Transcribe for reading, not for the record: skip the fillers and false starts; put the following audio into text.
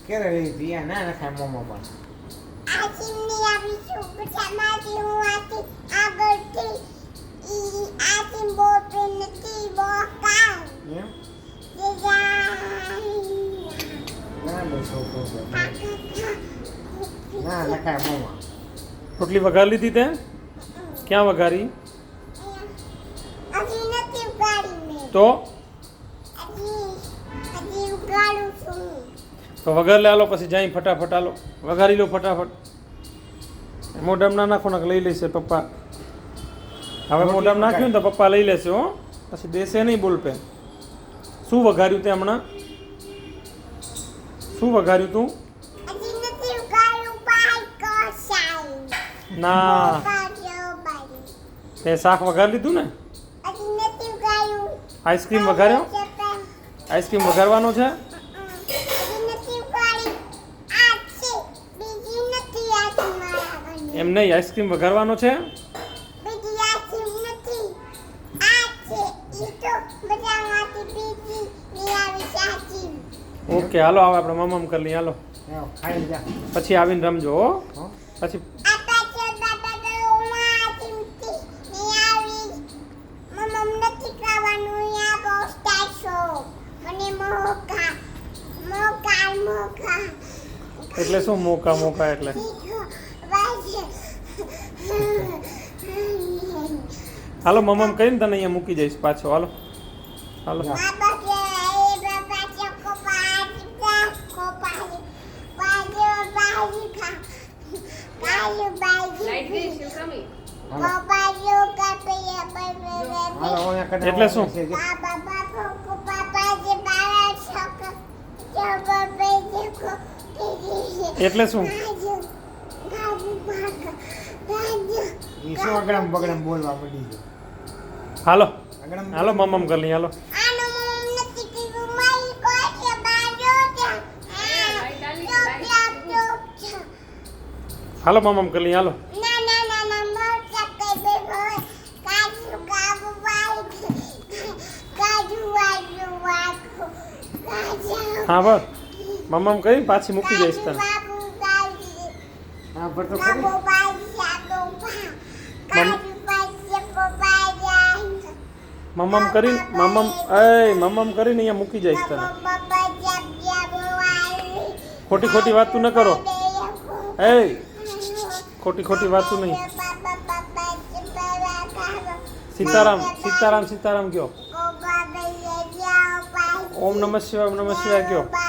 ક્યારે રહી પિયા ના નખાય મોમો પણ એમ ના નખાય મોમો રોટલી વઘાર લીધી તે ક્યાં વઘારી તો વઘાર લે આલો પછી જાય ફટાફટ આલો વઘારી લો ફટાફટ મોઢામાં ના નાખો ને લઈ લેશે પપ્પા હવે મોઢામાં નાખ્યું ને તો પપ્પા લઈ લેશે હો પછી દેશે નહીં બોલપે શું વઘાર્યું તે હમણાં શું વઘાર્યું તું ના તે શાક વઘાર લીધું ને આઈસ્ક્રીમ વઘાર્યો આઈસ્ક્રીમ વઘારવાનો છે એમ નહીં આઈસ્ક્રીમ વઘારવાનો છે ઓકે હાલો હવે આપણે મમ્મ કરી લઈએ હાલો ખાઈ જા પછી આવીને રમજો હો પછી એટલે શું મોકા મોકા એટલે હાલો મમ્મ કહીને તને અહીંયા મૂકી જઈશ પાછો હાલો હાલો એટલે શું એટલે શું ઈ શું અગડમ બગડમ બોલવા પડી ગયો હાલો અગડમ હાલો મમ્મ કરી લઈએ હાલો હાલો મમ્મ કરી લઈએ હાલો હા બસ મમ્મ કરીને પાછી મૂકી જઈશ તને હા પર તો ખરી મમ્મ કરીને મમ્મ કરીને અહીંયા મૂકી જઈશ તને ખોટી ખોટી વાતું ન કરો ખોટી ખોટી વાતું નહીં સીતારામ સીતારામ સીતારામ કયો ઓમ નમઃ શિવાય કયો